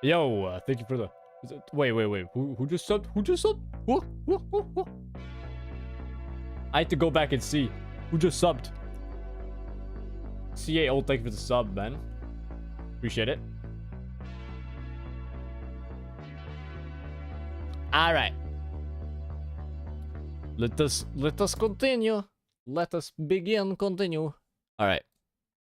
Yo, thank you for the... Wait. Who just subbed? Who just subbed? Who? I had to go back and see. Who just subbed? CA old, thank you for the sub, man. Appreciate it. Alright. Let us continue. Let us continue. Alright.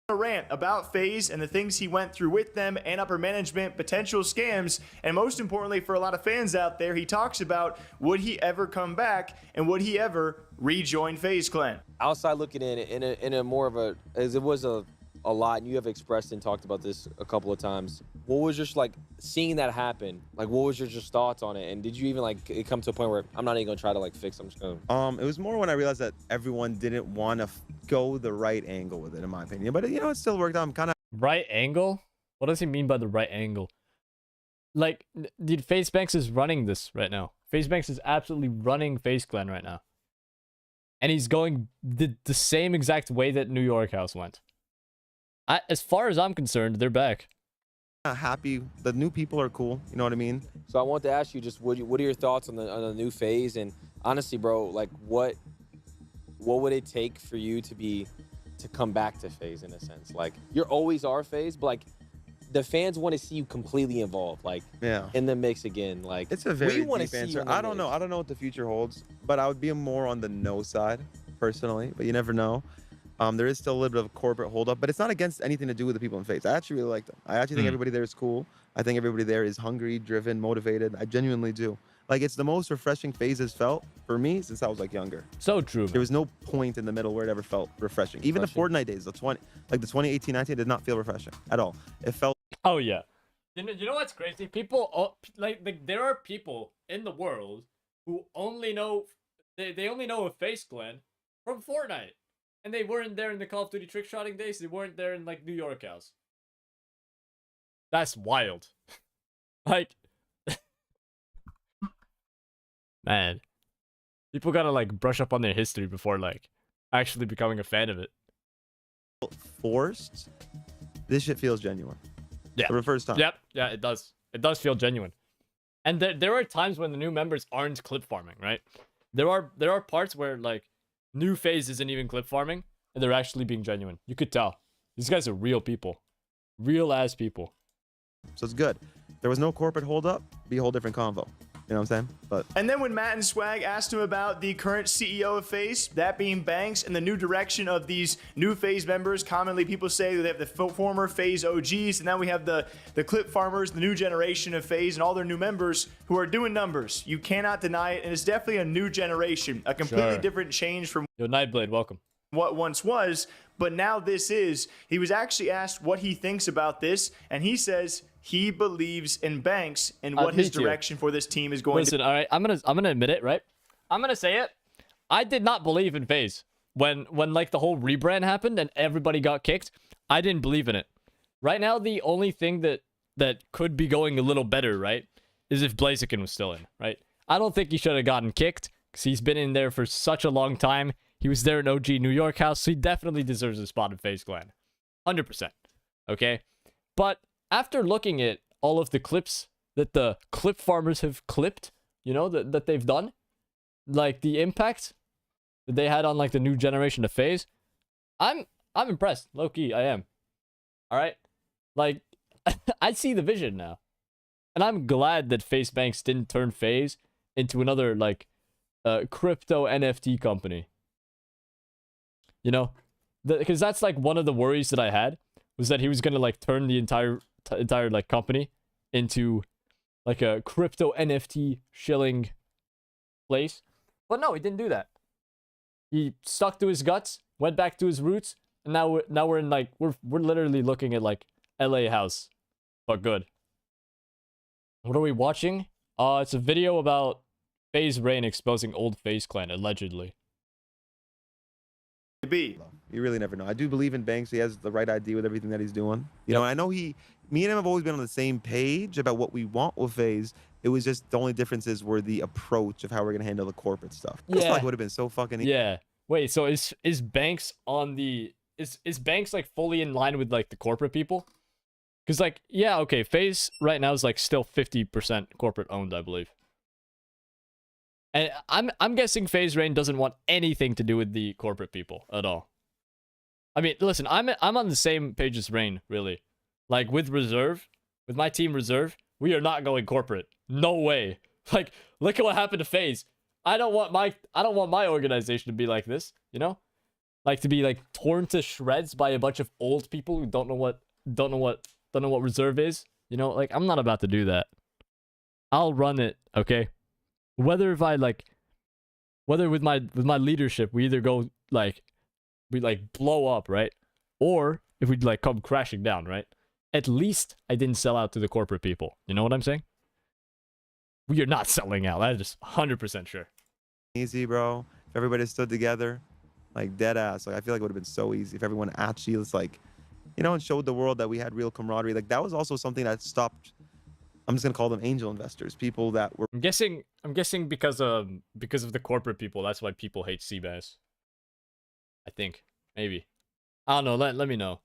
A rant about FaZe and the things he went through with them and upper management, potential scams, and most importantly for a lot of fans out there, he talks about would he ever come back and would he ever rejoin FaZe Clan. Outside looking in a more of a, as it was a lot, and you have expressed and talked about this a couple of times. What was just like seeing that happen? Like, what was your just thoughts on it? And did you even like it come to a point where I'm not even gonna try to like fix? I'm just gonna. It was more when I realized that everyone didn't want to go the right angle with it, in my opinion. But you know, it still worked out. I'm kind of right angle. What does he mean by the right angle? Like, dude, FaZe Banks is running this right now. FaZe Banks is absolutely running FaZe Clan right now, and he's going the same exact way that New York House went. As far as I'm concerned, they're back. happy. The new people are cool. You know what I mean? So I want to ask you just what are your thoughts on the new phase? And honestly, bro, like what would it take for you to come back to FaZe in a sense? Like you're always our FaZe, but like the fans want to see you completely involved, like in the mix again. Like it's a very deep answer. I don't know what the future holds, but I would be more on the no side personally. But you never know. There is still a little bit of a corporate holdup, but it's not against anything to do with the people in FaZe. I actually really like them. I actually think everybody there is cool. I think everybody there is hungry, driven, motivated. I genuinely do. Like, it's the most refreshing FaZe has felt for me since I was like younger. So true, man. There was no point in the middle where it ever felt refreshing. Even the Fortnite days, the 2018-19 did not feel refreshing at all. It felt. Oh yeah. You know what's crazy? People like there are people in the world who only know they only know a FaZe Clan from Fortnite. And they weren't there in the Call of Duty trick-shotting days. They weren't there in, like, New York House. That's wild. Like... Man. People gotta, like, brush up on their history before, like, actually becoming a fan of it. Forced. This shit feels genuine. Yeah. For the first time. Yep. Yeah, it does. It does feel genuine. And there are times when the new members aren't clip farming, right? There are parts where, like, new FaZe isn't even clip farming, and they're actually being genuine. You could tell. These guys are real people. Real ass people. So it's good. There was no corporate holdup. Be a whole different convo. You know what I'm saying? But and then when Matt and Swag asked him about the current CEO of FaZe, that being Banks, and the new direction of these new FaZe members, commonly people say that they have the former FaZe OGs, and now we have the clip farmers, the new generation of FaZe, and all their new members who are doing numbers. You cannot deny it, and it's definitely a new generation, a completely different change from Yo, Nightblade, welcome. What once was, but now this is. He was actually asked what he thinks about this, and he says he believes in Banks and what his direction for this team is going Listen, all right, I'm gonna admit it, right? I'm gonna say it. I did not believe in FaZe when like the whole rebrand happened and everybody got kicked. I didn't believe in it. Right now, the only thing that could be going a little better, right, is if Blaziken was still in, right? I don't think he should have gotten kicked because he's been in there for such a long time. He was there in OG New York House, so he definitely deserves a spot in FaZe Clan. 100%. Okay? But after looking at all of the clips that the clip farmers have clipped, you know, that they've done, like the impact that they had on like the new generation of FaZe, I'm impressed. Low-key, I am. Alright? Like, I see the vision now. And I'm glad that FaZe Banks didn't turn FaZe into another, like, crypto NFT company. You know, because that's like one of the worries that I had was that he was gonna like turn the entire like company into like a crypto NFT shilling place, but no, he didn't do that. He stuck to his guts, went back to his roots, and now we're in like we're literally looking at like LA House, but good. What are we watching? It's a video about FaZe Rain exposing old FaZe Clan allegedly. Be. You really never know. I do believe in Banks. He has the right idea with everything that he's doing. You know, I know me and him have always been on the same page about what we want with FaZe. It was just the only differences were the approach of how we're gonna handle the corporate stuff. Yeah, like would have been so fucking easy. Yeah. Wait. So is Banks on the is Banks like fully in line with like the corporate people? Because like, yeah, okay, FaZe right now is like still 50% corporate owned, I believe. And I'm guessing FaZe Rain doesn't want anything to do with the corporate people at all. I mean, listen, I'm on the same page as Rain, really. Like with Reserve, with my team Reserve, we are not going corporate. No way. Like, look at what happened to FaZe. I don't want my organization to be like this, you know? Like to be like torn to shreds by a bunch of old people who don't know what Reserve is. You know, like I'm not about to do that. I'll run it, okay? Whether with my leadership, we either go like we like blow up, right? Or if we like come crashing down, right? At least I didn't sell out to the corporate people. You know what I'm saying? We are not selling out. That is just 100% sure. Easy, bro. If everybody stood together, like dead ass. Like I feel like it would have been so easy if everyone actually was like, you know, and showed the world that we had real camaraderie. Like that was also something that stopped. I'm just gonna call them angel investors, people that were. I'm guessing because of the corporate people. That's why people hate Seabass. I think maybe. I don't know. Let me know.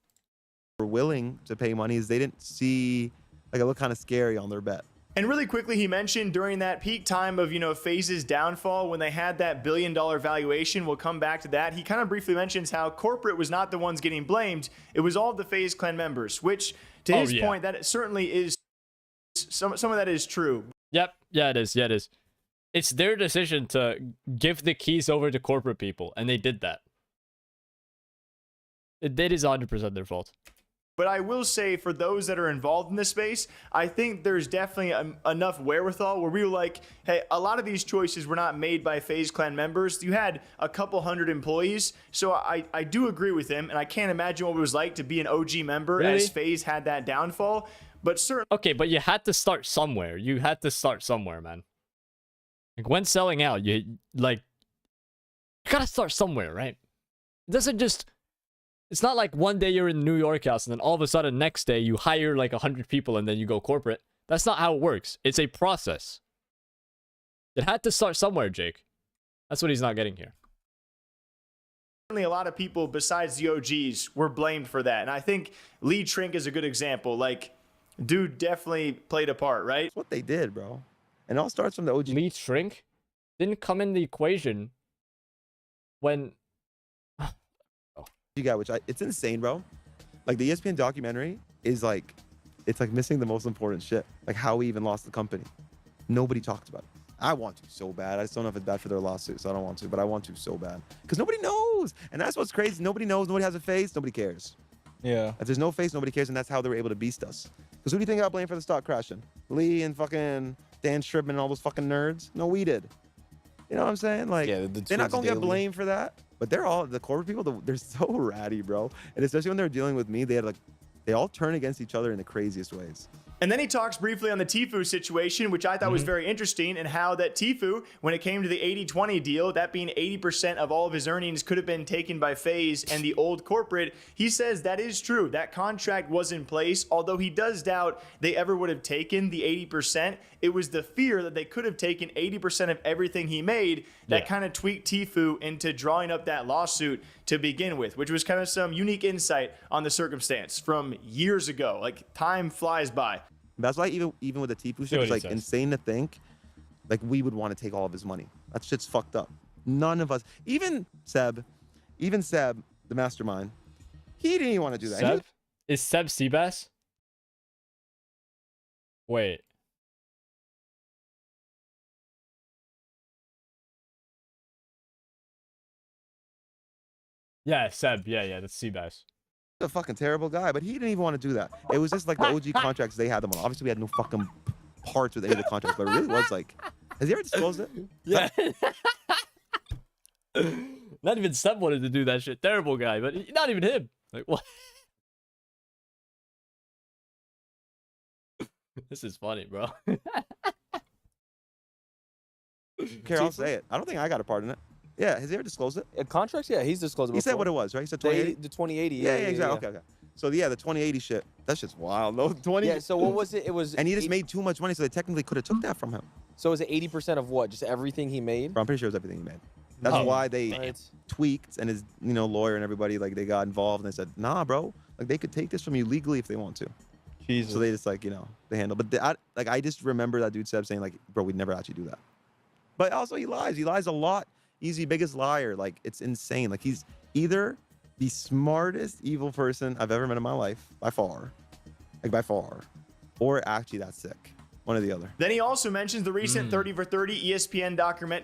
Were willing to pay money is they didn't see like it looked kind of scary on their bet. And really quickly, he mentioned during that peak time of, you know, FaZe's downfall, when they had that $1 billion valuation, we'll come back to that. He kind of briefly mentions how corporate was not the ones getting blamed. It was all of the FaZe clan members, which to his point, that certainly is some of that is true. Yep. Yeah, it is. Yeah, it is. It's their decision to give the keys over to corporate people, and they did that. It is 100% their fault. But I will say, for those that are involved in this space, I think there's definitely enough wherewithal where we were like, hey, a lot of these choices were not made by FaZe clan members. You had a couple hundred employees. So I do agree with him, and I can't imagine what it was like to be an OG member as FaZe had that downfall. But certainly. Okay, but you had to start somewhere. You had to start somewhere, man. Like when selling out, you gotta start somewhere, right? It doesn't just. It's not like one day you're in the New York house and then all of a sudden next day you hire like 100 people and then you go corporate. That's not how it works. It's a process. It had to start somewhere, Jake. That's what he's not getting here. Certainly a lot of people besides the OGs were blamed for that. And I think Lee Trink is a good example. Like, dude definitely played a part, right? That's what they did, bro. And it all starts from the OG. Lee Trink didn't come in the equation when... You got, which it's insane, bro. Like the ESPN documentary is like, it's like missing the most important shit. Like how we even lost the company. Nobody talked about it. I want to so bad. I just don't know if it's bad for their lawsuit, so I don't want to, but I want to so bad. Because nobody knows. And that's what's crazy. Nobody knows. Nobody has a face. Nobody cares. Yeah. If there's no face, nobody cares, and that's how they were able to beast us. Because who do you think got blamed for the stock crashing? Lee and fucking Dan Shribman and all those fucking nerds? No, we did. You know what I'm saying? Like, yeah, they're not going to get blamed for that. But they're all, the corporate people, they're so ratty, bro. And especially when they're dealing with me, they all turn against each other in the craziest ways. And then he talks briefly on the Tfue situation, which I thought was very interesting, and how that Tfue, when it came to the 80-20 deal, that being 80% of all of his earnings could have been taken by FaZe and the old corporate, he says that is true. That contract was in place, although he does doubt they ever would have taken the 80%. It was the fear that they could have taken 80% of everything he made that kind of tweaked Tfue into drawing up that lawsuit to begin with, which was kind of some unique insight on the circumstance from years ago. Like, time flies by. That's why even with the Tfue shit, it's like insane to think like we would want to take all of his money. That shit's fucked up. None of us, even Seb, the mastermind, he didn't even want to do that. Seb? Is Seb Seabass? Wait. Yeah, Seb. Yeah, that's Seabass. A fucking terrible guy, but he didn't even want to do that. It was just like the OG contracts they had them on. Obviously, we had no fucking parts with any of the contracts, but it really was like, has he ever disclosed it? Yeah. Not even Seb wanted to do that shit. Terrible guy, but not even him. Like, what? This is funny, bro. Care, I'll say it. I don't think I got a part in it. Yeah, has he ever disclosed it? Contracts? Yeah, he's disclosed it. He said what it was, right? He said 2080. The 2080. Yeah, exactly. Okay. So yeah, the 2080 shit. That's just wild. No, 20. Yeah. So what was it? It was. And he just made too much money, so they technically could have took that from him. So is it 80% of what? Just everything he made? I'm pretty sure it was everything he made. That's why they tweaked, and his lawyer and everybody, like, they got involved and they said, nah, bro, like they could take this from you legally if they want to. So they just like, you know, they handle. But I just remember that dude Seb saying like, bro, we'd never actually do that. But also he lies. He lies a lot. He's the biggest liar. Like, it's insane. Like, he's either the smartest evil person I've ever met in my life, by far, or actually that's sick. One or the other. Then he also mentions the recent 30 for 30 ESPN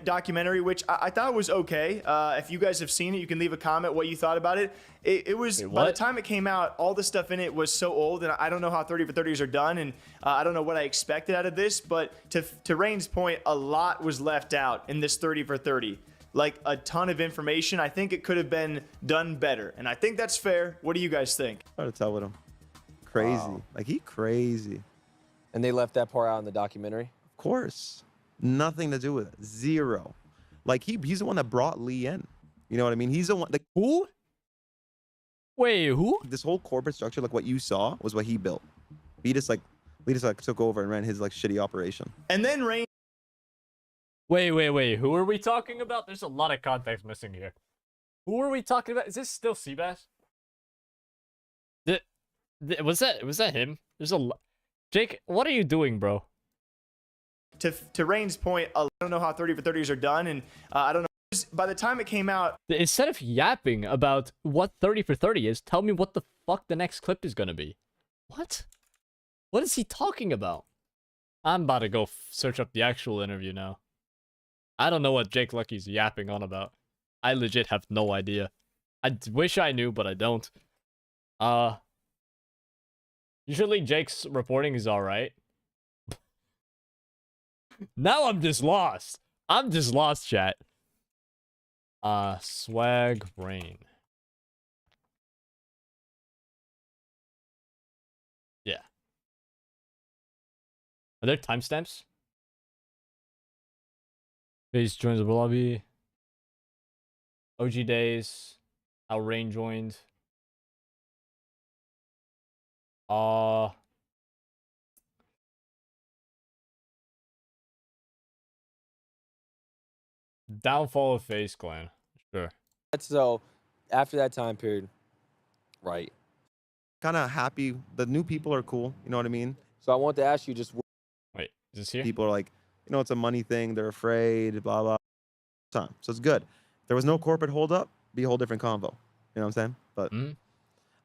documentary, which I thought was okay. If you guys have seen it, you can leave a comment what you thought about it. It was, by the time it came out, all the stuff in it was so old, and I don't know how 30 for 30s are done, and I don't know what I expected out of this, but to Rain's point, a lot was left out in this 30 for 30. Like, a ton of information. I think it could have been done better, and I think that's fair. What do you guys think? Hard to tell with him. Crazy. Wow. Like, he crazy. And they left that part out in the documentary? Of course. Nothing to do with it. Zero. Like, he's the one that brought Lee in. You know what I mean? He's the one. Like, Who? Wait, who? this whole corporate structure, like what you saw, was what he built. Lee just like took over and ran his like shitty operation. And then Rain Wait. Who are we talking about? There's a lot of context missing here. Who are we talking about? Is this still Seabass? Was that him? There's a Jake, what are you doing, bro? to Rain's point, I don't know how 30 for 30s are done, and I don't know. By the time it came out, Instead of yapping about what 30 for 30 is, tell me what the fuck the next clip is gonna be. What? What is he talking about? I'm about to go search up the actual interview now. I don't know what Jake Lucky's yapping on about. I legit have no idea. I wish I knew, but I don't. Usually Jake's reporting is alright. Now I'm just lost. I'm just lost, chat. Swag Rain. Yeah. Are there timestamps? Base joins the lobby. OG days. How Rain joined. Downfall of FaZe Clan. Sure. So, after that time period, right. Kind of happy. The new people are cool. You know what I mean? So I want to ask you just Wait, is this here? People are like, you know, it's a money thing. They're afraid, blah, blah. Time. So it's good. There was no corporate holdup. Be a whole different convo. You know what I'm saying? But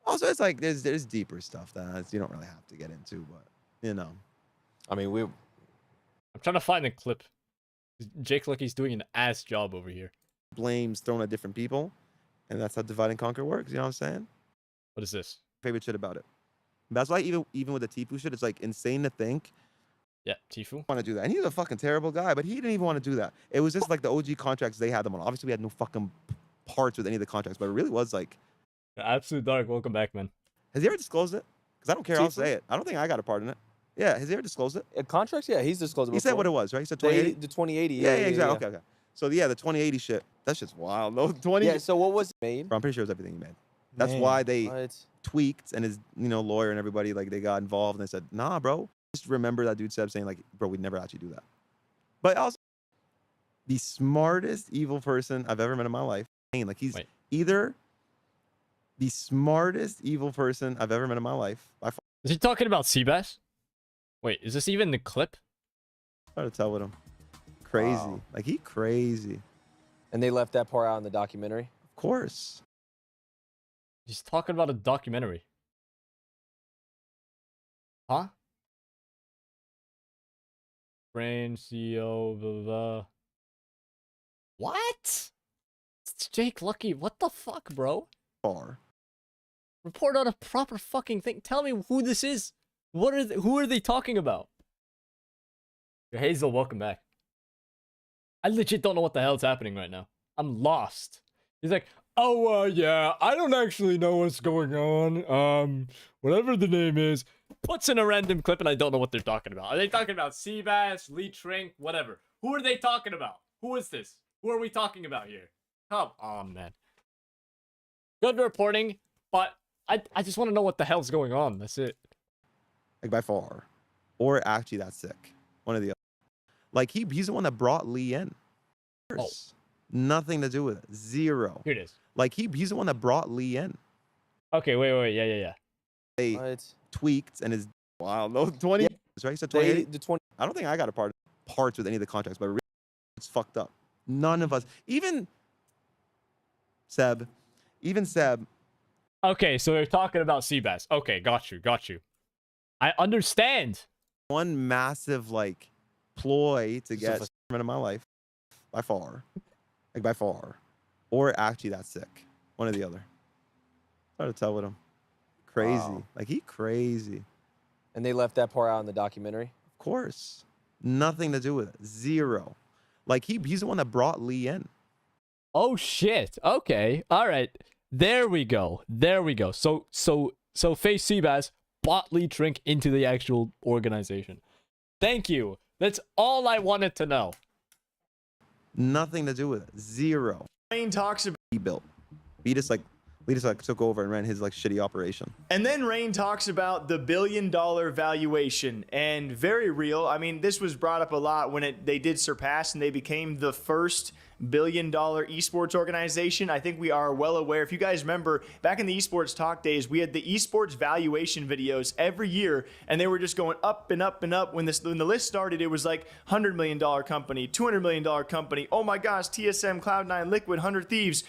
also, it's like there's deeper stuff that you don't really have to get into. But, you know. I mean, I'm trying to find the clip. Jake Lucky's doing an ass job over here. Blames thrown at different people. And that's how divide and conquer works. You know what I'm saying? What is this? Favorite shit about it. That's why even with the Tifu shit, it's like insane to think. Yeah, Tifu. Want to do that, and he's a fucking terrible guy, but he didn't even want to do that. It was just like the OG contracts they had them on. Obviously, we had no fucking parts with any of the contracts, but it really was like. Absolute Dark, welcome back, man. Has he ever disclosed it? Because I don't care. I'll Tifu? say it. I don't think I got a part in it. Yeah, has he ever disclosed it? contracts, yeah, he's disclosed. He said what it was, right? He said 2080. The 2080. Yeah, exactly. Okay. So yeah, the 2080 shit. That shit's wild. No, 20. Yeah. So what was it made? Bro, I'm pretty sure it was everything he made. That's Man, why they what? tweaked, and his lawyer and everybody like they got involved and they said, nah, bro. Just remember that dude Seb saying like, bro, we'd never actually do that. But also, the smartest evil person I've ever met in my life. Like, he's either the smartest evil person I've ever met in my life. By far. Is he talking about Seabass? Wait, is this even the clip? Hard to tell with him. Crazy. Wow. Like, he crazy. And they left that part out in the documentary? Of course. He's talking about a documentary. Huh? Brain, CEO, blah, blah, blah. What? It's Jake Lucky. What the fuck, bro? Far. Report on a proper fucking thing. Tell me who this is. Who are they talking about? Hazel, welcome back. I legit don't know what the hell's happening right now. I'm lost. He's like, oh, yeah, I don't actually know what's going on. Whatever the name is. Puts in a random clip and I don't know what they're talking about. Are they talking about Seabass, Lee Trink, whatever? Who are they talking about? Who is this? Who are we talking about here? Come on, man. Good reporting, but I just want to know what the hell's going on. That's it. Like, by far. Or actually, that's sick. One or the other. Like, he's the one that brought Lee in. Oh. Nothing to do with it. Zero. Here it is. Like, he's the one that brought Lee in. Okay, wait. Yeah. They What? tweaked, and his Wow, no 20. Yeah. Right? So They 20. the 20. I don't think I got a parts with any of the contracts, but really, it's fucked up. None of us, even Seb, Okay, so we're talking about Seabass. Okay, got you. I understand. one massive like ploy to get So- tournament of my life, by far, or actually that sick, one or the other. Hard to tell with him. Crazy, Wow. like he crazy. And they left that part out in the documentary. Of course, nothing to do with it. Zero. Like he's the one that brought Lee in. Oh shit. Okay. All right. There we go. So Face Seabass bought Lee Trink into the actual organization. Thank you. That's all I wanted to know. Nothing to do with it. Zero. Rain talks about. He built. He just like took over and ran his like shitty operation. And then Rain talks about the $1 billion valuation, and very real. I mean, this was brought up a lot when they did surpass and they became the first $1 billion esports organization. I think we are well aware. If you guys remember, back in the esports talk days, we had the esports valuation videos every year, and they were just going up and up and up. When the list started, it was like $100 million company, $200 million company. Oh my gosh, TSM, Cloud9, Liquid, 100 Thieves,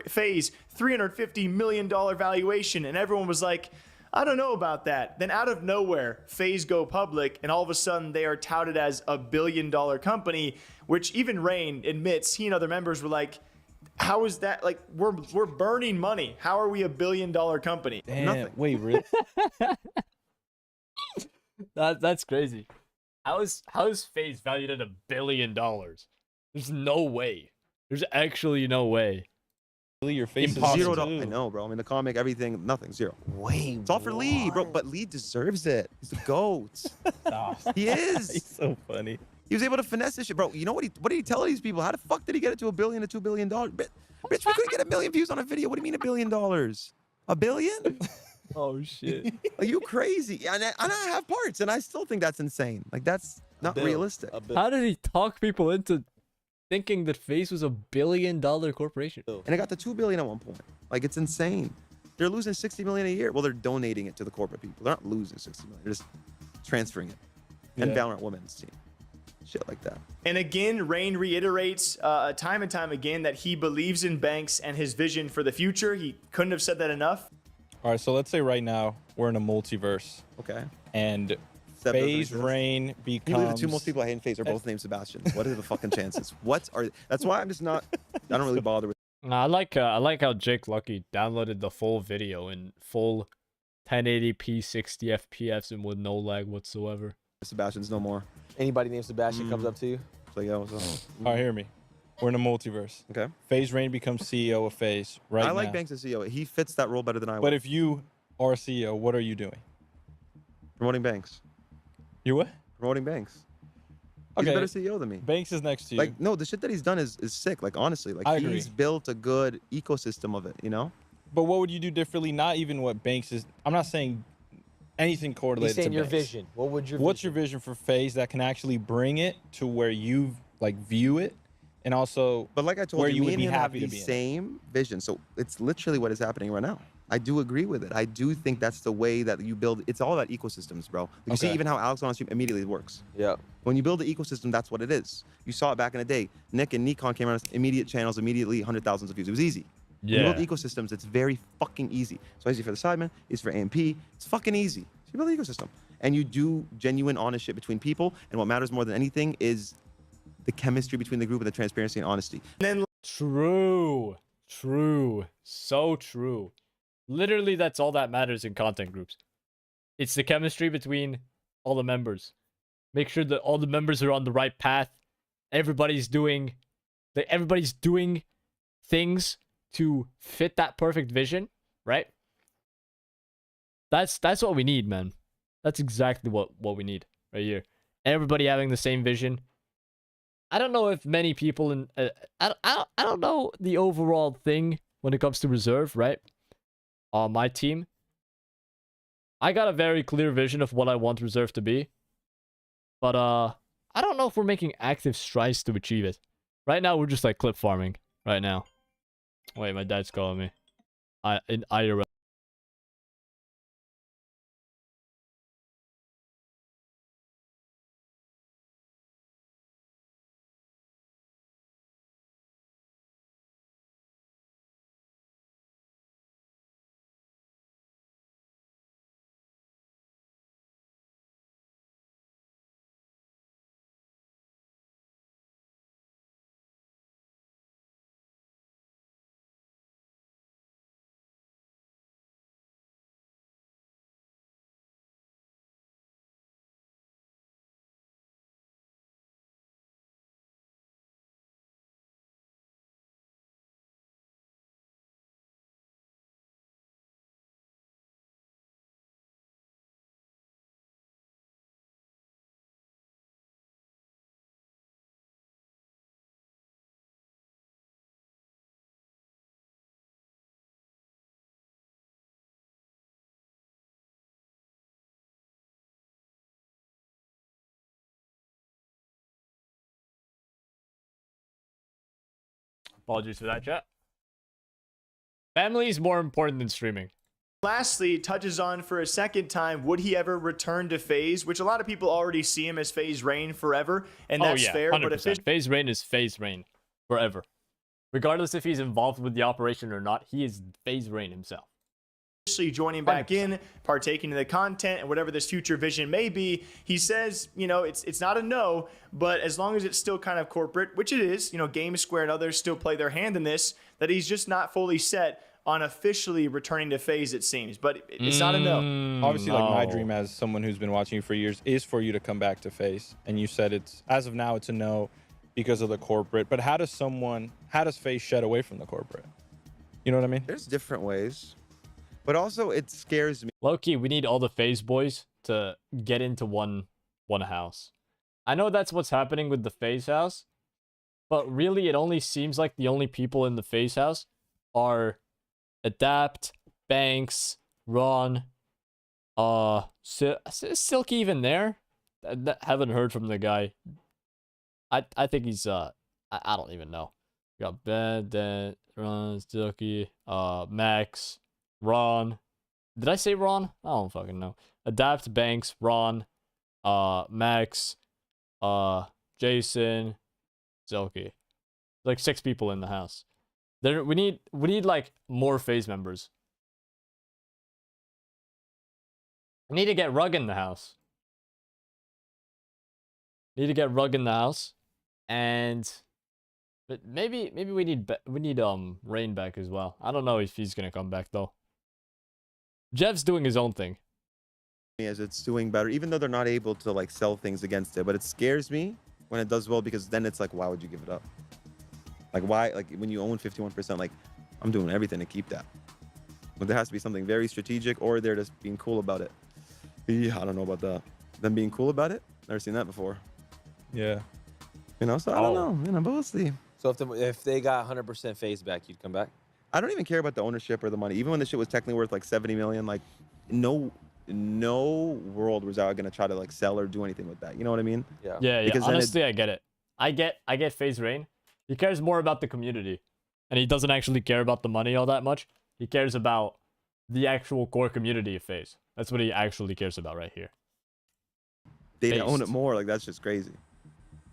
FaZe, $350 million valuation, and everyone was like, I don't know about that. Then out of nowhere, FaZe go public, and all of a sudden they are touted as a $1 billion company, which even Rain admits, he and other members were like, how is that? Like, we're burning money. How are we a $1 billion company? Damn. Nothing. Wait, really? That's crazy. How is FaZe valued at $1 billion? There's no way. There's actually no way. Your face is Impossible. $0. I know, bro. I mean, the comic, everything, nothing. Zero. Wait, It's all for Lee, bro. But Lee deserves it. He's the GOAT. Stop. He He's is. so funny. He was able to finesse this shit, bro. You know what did he tell these people? How the fuck did he get it to $1 billion to $2 billion? Bitch, we couldn't get 1 million views on a video. What do you mean $1 billion? $1 billion? Oh shit. Are you crazy? And I have parts, and I still think that's insane. Like that's not realistic. How did he talk people into thinking that FaZe was $1 billion corporation? And it got to $2 billion at one point. Like it's insane. They're losing $60 million a year. Well, they're donating it to the corporate people. They're not losing $60 million. They're just transferring it. And Yeah. Valorant women's team. Shit like that. And again, Rain reiterates time and time again that he believes in Banks and his vision for the future. He couldn't have said that enough. All right, so let's say right now we're in a multiverse, Okay. and Seb doesn't FaZe exist. Rain Can you believe becomes. the two most people I hate in FaZe are both named Sebastian? What are the fucking chances? That's why I'm just not. I don't really bother with. I like how Jake Lucky downloaded the full video in full 1080p 60 FPS and with no lag whatsoever. Sebastian's no more. Anybody named Sebastian comes up to you? So yeah, what's up? All right, hear me. We're in a multiverse. Okay. FaZe Rain becomes CEO of FaZe right I now. like Banks as CEO. He fits that role better than I would. But if you are CEO, what are you doing? Promoting Banks. You what? Promoting Banks. He's Okay. a better CEO than me. Banks is next to you. Like, no, the shit that he's done is sick. Like, honestly, like I agree. he's built a good ecosystem of it, you know? But what would you do differently? Not even what Banks is. I'm not saying anything He's correlated saying to your Banks. vision. What would your What's your vision for FaZe that can actually bring it to where you like view it, and also But like I told where you, you me would and be him have happy to the be in? same vision. So it's literally what is happening right now. I do agree with it. I do think that's the way that you build. It's all about ecosystems, bro. You see Okay. even how Alex on stream immediately works. Yeah. When you build an ecosystem, that's what it is. You saw it back in the day. Nick and Nikon came out, immediate channels, immediately 100,000 of views. It was easy. When you build ecosystems, it's very fucking easy. So easy for the sidemen, it's for AMP. It's fucking easy. So you build an ecosystem. And you do genuine, honest shit between people. And what matters more than anything is the chemistry between the group and the transparency and honesty. And then True. So true. Literally, that's all that matters in content groups. It's the chemistry between all the members. Make sure that all the members are on the right path. Everybody's doing things to fit that perfect vision, right? That's what we need, man. That's exactly what we need right here. Everybody having the same vision. I don't know if many people in I don't know the overall thing when it comes to reserve, right? On my team, I got a very clear vision of what I want reserve to be, but I don't know if we're making active strides to achieve it. Right now, we're just like clip farming. Right now, wait, my dad's calling me. In IRL. Apologies for that, chat. Family is more important than streaming. Lastly, touches on for a second time, would he ever return to FaZe? Which a lot of people already see him as FaZe Rain forever, and that's fair. 100%. But if FaZe Rain is FaZe Rain forever. Regardless if he's involved with the operation or not, he is FaZe Rain himself. officially joining back in, partaking in the content, and whatever this future vision may be, he says, you know, it's not a no, but as long as it's still kind of corporate, which it is, you know, Game Square and others still play their hand in this, that he's just not fully set on officially returning to FaZe, it seems. But it's not a no. Obviously, like my dream as someone who's been watching you for years is for you to come back to FaZe. And you said it's, as of now, it's a no because of the corporate. But how does FaZe shed away from the corporate? You know what I mean? There's different ways. But also, it scares me. Low-key, we need all the FaZe boys to get into one house. I know that's what's happening with the FaZe house, but really it only seems like the only people in the FaZe house are Adapt, Banks, Ron, Silky even there? Haven't heard from the guy. I think he's I don't even know. We got Ben, Ron, Silky, Max, Ron. Did I say Ron? I don't fucking know. Adapt, Banks, Ron, Max, Jason, Silky. Like 6 people in the house. We need like more FaZe members. We need to get Rug in the house. And but maybe we need Rain back as well. I don't know if he's gonna come back though. Jeff's doing his own thing. As it's doing better, even though they're not able to like sell things against it, but it scares me when it does well, because then it's like, why would you give it up? Like, why? Like, when you own 51%, like, I'm doing everything to keep that. But there has to be something very strategic, or they're just being cool about it. Yeah, I don't know about that. Them being cool about it? Never seen that before. Yeah. You know, so I don't know. You know, but we'll see. So if they got 100% FaZe back, you'd come back? I don't even care about the ownership or the money. Even when the shit was technically worth like 70 million, like, no world was I gonna try to like sell or do anything with that. You know what I mean? Yeah. Yeah. Because Honestly, I get it. I get FaZe Rain. He cares more about the community, and he doesn't actually care about the money all that much. He cares about the actual core community of FaZe. That's what he actually cares about right here. They own it more. Like, that's just crazy.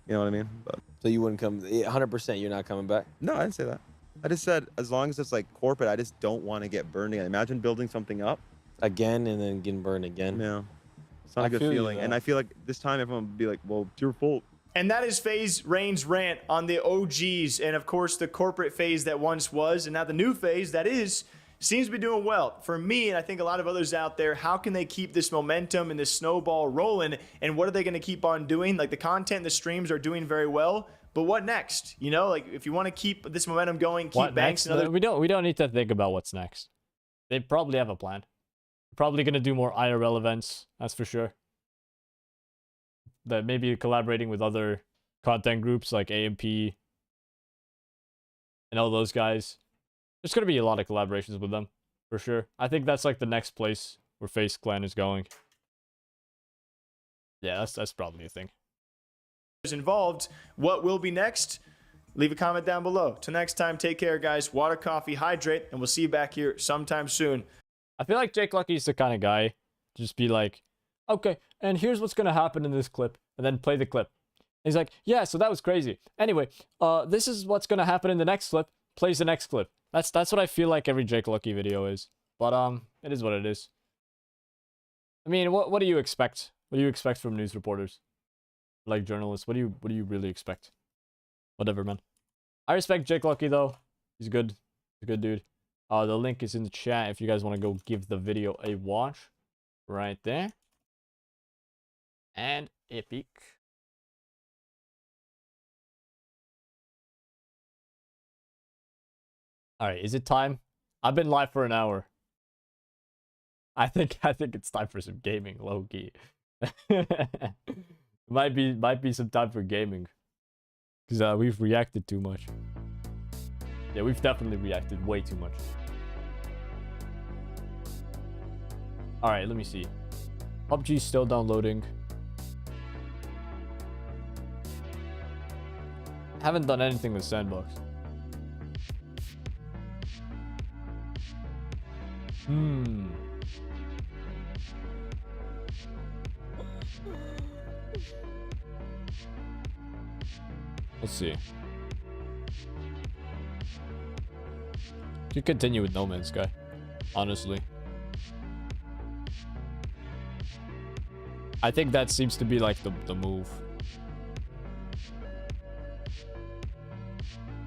You know what I mean? But So you wouldn't come 100%? You're not coming back? no, I didn't say that. I just said as long as it's like corporate, I just don't want to get burned again. Imagine building something up Again and then getting burned again. Yeah, it's not I a good feel you, feeling. And though. I feel like this time everyone would be like, well, it's your fault. And that is FaZe Rain's rant on the OGs and, of course, the corporate FaZe that once was, and now the new FaZe that is, seems to be doing well. For me, and I think a lot of others out there, how can they keep this momentum and this snowball rolling, and what are they going to keep on doing? Like, the content, the streams are doing very well, but what next? You know, like, if you want to keep this momentum going, keep What Banks next? and other... We don't need to think about what's next. They probably have a plan. Probably gonna do more IRL events, that's for sure. That maybe collaborating with other content groups like AMP and all those guys. There's gonna be a lot of collaborations with them, for sure. I think that's like the next place where FaZe Clan is going. Yeah, that's probably a thing. involved. What will be next? Leave a comment down below. Till next time, take care, guys. Water, coffee, hydrate, and we'll see you back here sometime soon. I feel like Jake Lucky's the kind of guy to just be like, okay, and here's what's gonna happen in this clip, and then play the clip. And he's like, yeah, so that was crazy. Anyway, this is what's gonna happen in the next clip. Plays the next clip. That's what I feel like every Jake Lucky video is. But it is what it is. I mean, what do you expect? What do you expect from news reporters? Like journalists? What do you really expect? Whatever, man. I respect Jake Lucky though. He's good. He's a good dude. The link is in the chat if you guys want to go give the video a watch. Right there. And epic. Alright, is it time? I've been live for an hour. I think it's time for some gaming, low key. might be some time for gaming. Because we've reacted too much. Yeah, we've definitely reacted way too much. Alright, let me see. PUBG's still downloading. Haven't done anything with Sandbox. Hmm. Let's see. You continue with No Man's Sky, honestly. I think that seems to be like the move.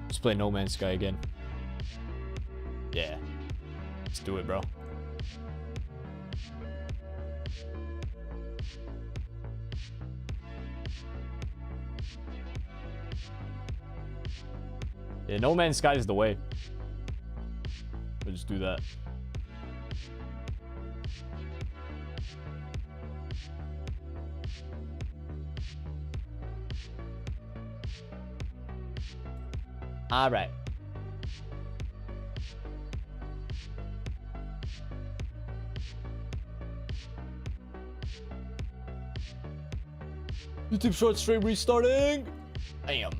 Let's play No Man's Sky again. Yeah. Let's do it, bro. Yeah, No Man's Sky is the way. We'll just do that. All right. YouTube short stream restarting. Bam.